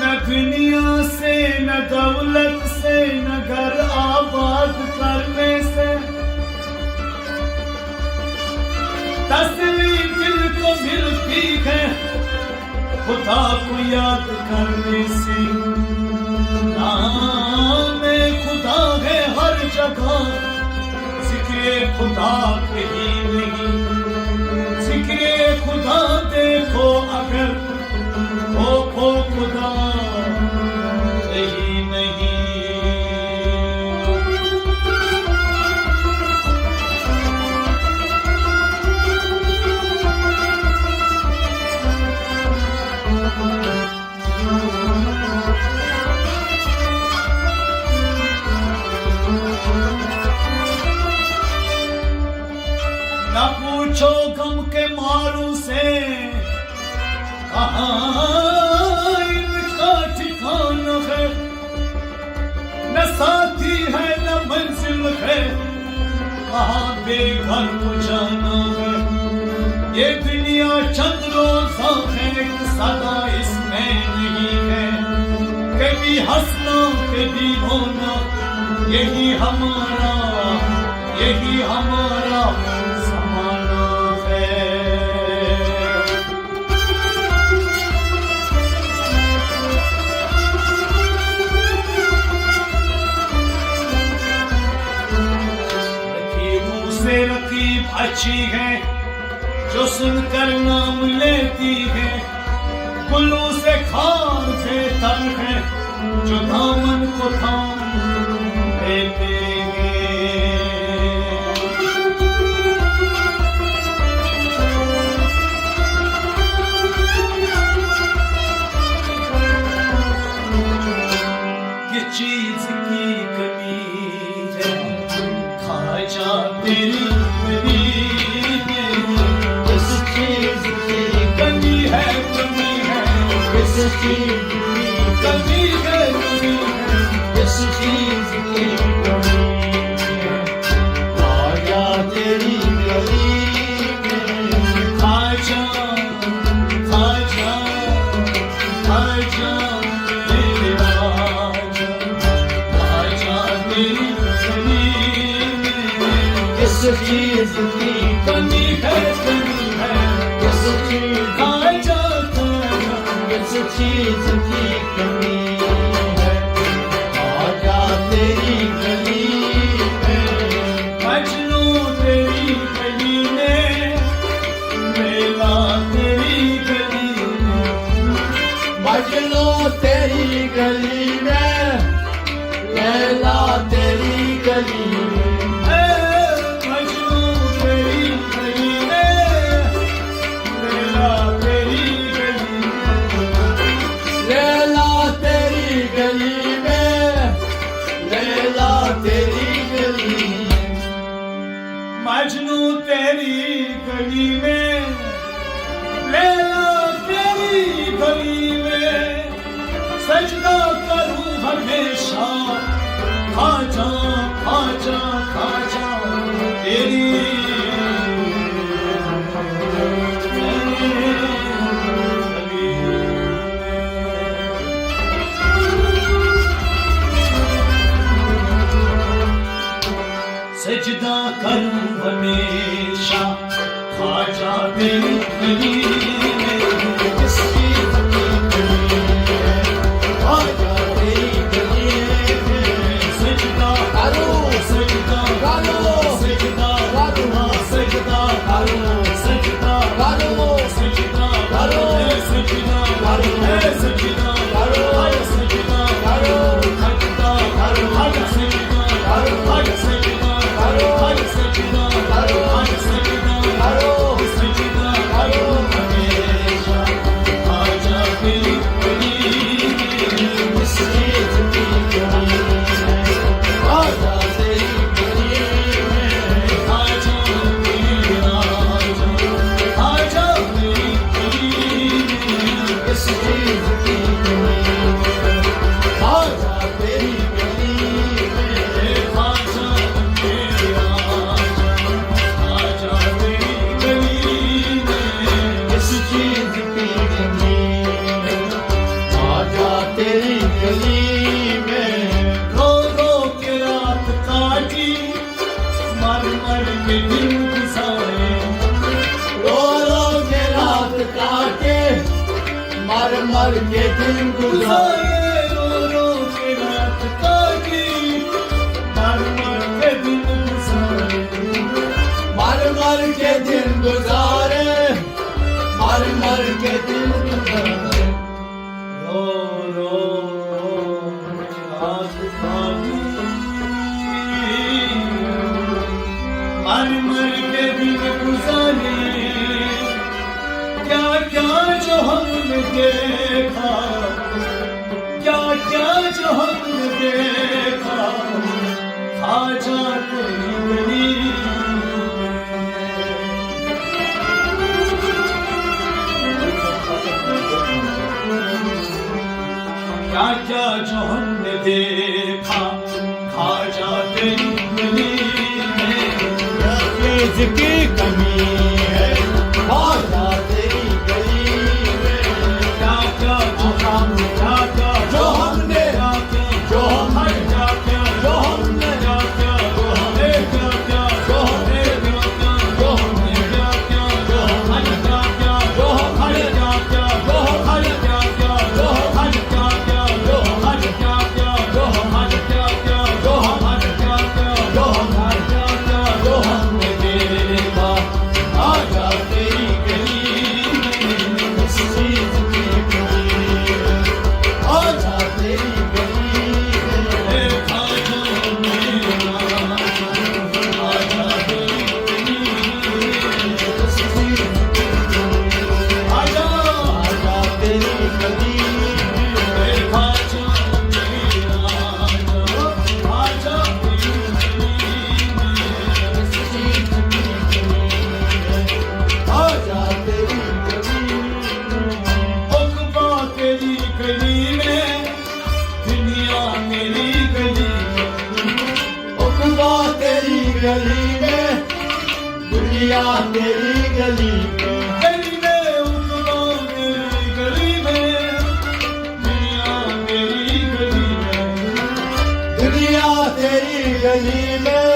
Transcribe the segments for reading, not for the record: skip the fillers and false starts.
न दुनिया से न दौलत से न घर आबाद करने से, तसल्ली दिल को मिलती है खुदा को याद करने से। नाम खुदा है हर जगह, जिक्र खुदा कहीं नहीं। जिक्र खुदा देखो अगर खो खुदा कहीं नहीं। न पूछो गम के मारू से कहाँ इनका ठिकाना है, न साथी है न मंजिल है, कहाँ बेघर को जाना है। ये दुनिया चंद रोज़ा है, सदा इसमें नहीं है। कभी हंसना कभी रोना, यही हमारा समाना है। रकीबों से रकीब अच्छी है, जो सुनकर नाम लेती है। गुलों से खार बेहतर है, जो दामन को थाम लेते हैं। किस चीज की कमी है, खा जा तेरी कमी है। किस चीज की कमी है, किस चीज की कमी है, किस चीज की कमी है। खा जा तेरी गली में, खा जा मेरे राजा, खा जा तेरी गली में। किस चीज की कमी है, किस चीज खा जा, किस चीज की कमी है। आजा तेरी गली में, मजनू तेरी गली में, लैला तेरी गली में। मजनू तेरी गली में, लैला तेरी गली में। मजनू तेरी गली में, लैला तेरी गली में। सजदा करूं हमेशा, खाजा तेरी सजदा करूं हमेशा, खाजा तेरी गली में। किस चीज की कमी है, खाजा तेरी गली में। सजदा करो, सजदा करो, सजदा करो, सजदा करो, सजदा करो, सजदा करो, सजदा करो, सजदा करो, सजदा करो, सजदा करो, सजदा करो, सजदा करो, सजदा करो, सजदा करो हमेशा। तेरी गली में रो रो के रात काटी मर मर के दिन गुजारे रो रो के रात काटे मर मर के दिन गुजारे रो रो के रात काटी मर मर के दिन गुजारे मर मर के दिन गुजारे मर मर के दिन गुजारे रो रो रात काटी मर मर के दिन गुजारे क्या क्या जो हमने देखा क्या क्या जो हमने देखा खा जाते गली क्या क्या जो हमने देखा खा जाते गली जिसकी कमी है खा तेरी गली में क्या क्या जो हमने क्या क्या जो हमने जो हमने क्या क्या जो हमने क्या क्या जो हमने क्या क्या जो हमने जो हमने क्या क्या जो हमने क्या क्या जो हमने क्या क्या जो हमने क्या क्या जो हमने क्या क्या जो क्या क्या जो हमने क्या क्या जो हमने क्या क्या जो हमने क्या क्या जो हमने देखा आजा तेरी गली में किस चीज की कमी है आजा तेरी गली में देखा जो मेरा आजा तेरी किस चीज की कमी है आजा आजा तेरी गली में देखा जो मेरा आजा तेरी किस चीज की कमी है आजा तेरी गली में हुक्मा तेरी गली में दुनिया मेरी गली हुक्मा तेरी गली में दुनिया तेरी गली में गली में हुक्मा मेरी गली में दुनिया मेरी गली में दुनिया तेरी गली में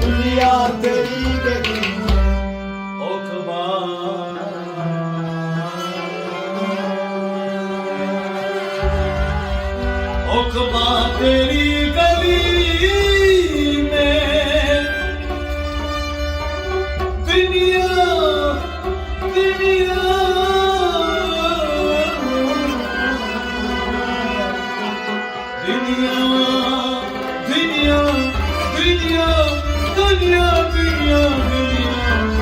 दुनिया तेरी गली में हुक्मा हुक्मा तेरी गली में दुनिया दुनिया दुनिया दुनिया दुनिया दुनिया दुनिया दुनिया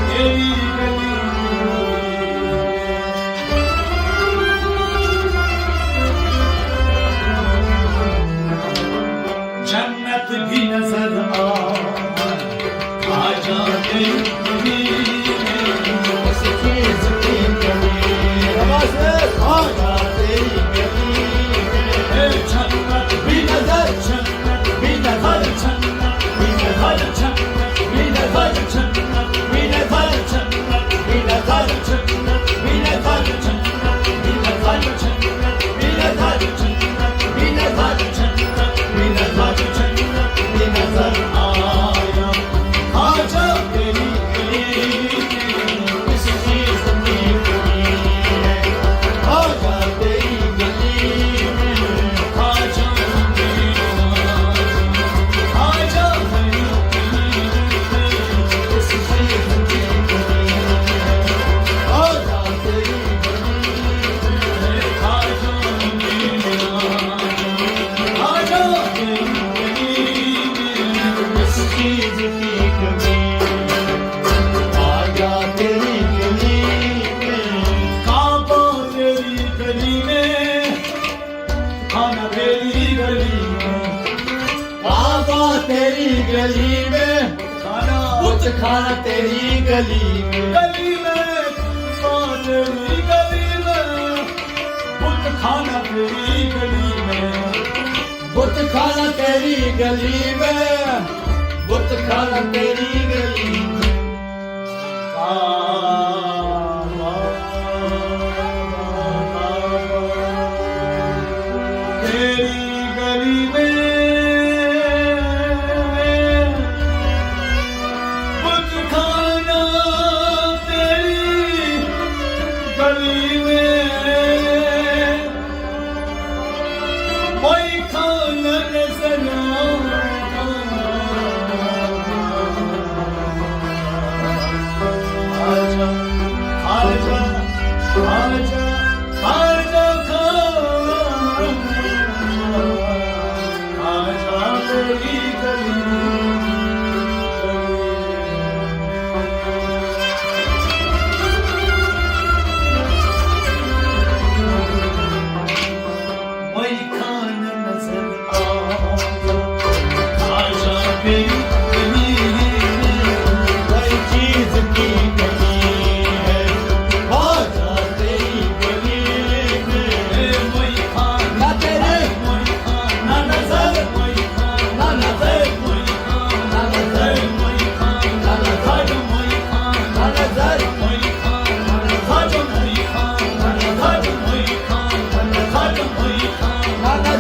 तेरी गली जन्नत भी नजर आ जाते किस चीज की कमी है आजा तेरी गली में जन्नत भी नजर जन्नत भी नजर जन्नत भी नजर जन्नत भी नजर जन्नत भी नजर जन्नत भी नजर जन्नत भी नजर जन्नत भी नजर जन्नत भी नजर जन्नत भी नजर जन्नत भी नजर जन्नत भी नजर आया आजा तेरी गली किस चीज की कमी है आजा तेरी गली में आजा आजा किस चीज की कमी है आजा तेरी गली किस चीज की कमी आजा तेरी गली में काबा तेरी गली में खाना तेरी गली में बाबा तेरी गली में खाना कुछ खाना तेरी गली में गली में तेरी गली में बुत खाना तेरी गली में बुत खाना तेरी गली में बुत खाना तेरी गली में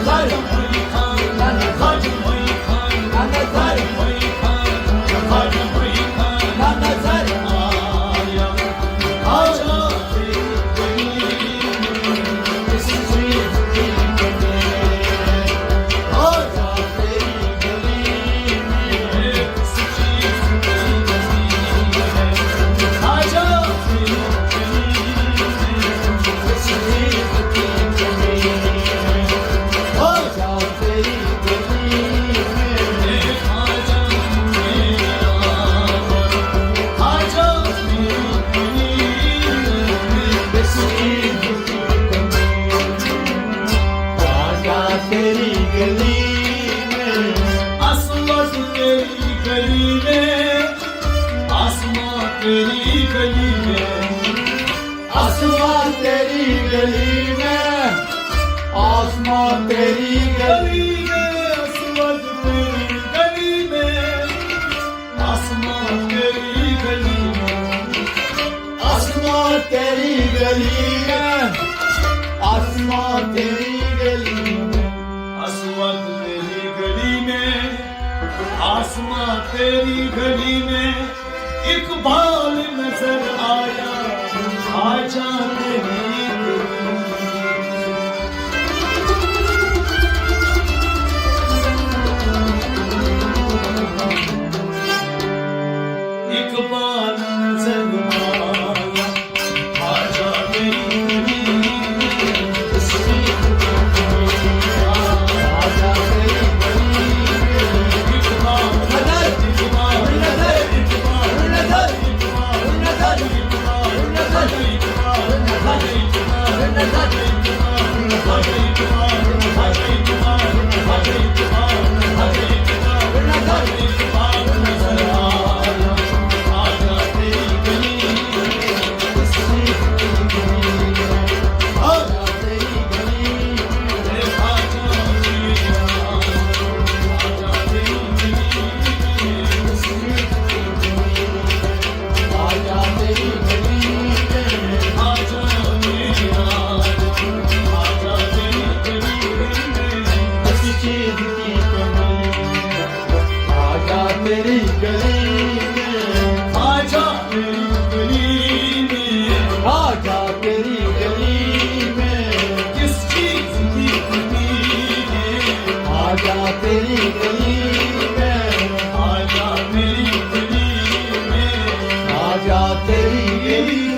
नजर खाजा मोई खान ना नजर मोई खान खाजा मोई खान ना नजर आया खाजा तेरी गली इस चीज की कमी खाजा तेरी गली में किस चीज की कमी है खाजा तेरी इस चीज की कमी खाजा तेरी गली में खाजा खाजा इस चीज की कमी राजा तेरी गली में आसमां तेरी गली में आसमां तेरी गली में आसमां तेरी गली में आसमां तेरी गली गली में आसमां तेरी गली में आसमां तेरी गली में आसमां तेरी गली में आसमां तेरी गली में आसमां तेरी गली में आसमां तेरी गली में इकबाल नजर आया आजा तेरी गली इकबाल नजर आया आजा तेरी गली राजा तेरी गली में इकबाल नजर इकबाल नजर इकबाल नजर इकबाल नजर इकबाल नजर इकबाल नजर राजा तेरी गली में किसी चीज की कमी राजा तेरी गली में राजा तेरी गली में किस चीज की कमी है राजा तेरी गली में आजा मेरी गली में राजा तेरी गली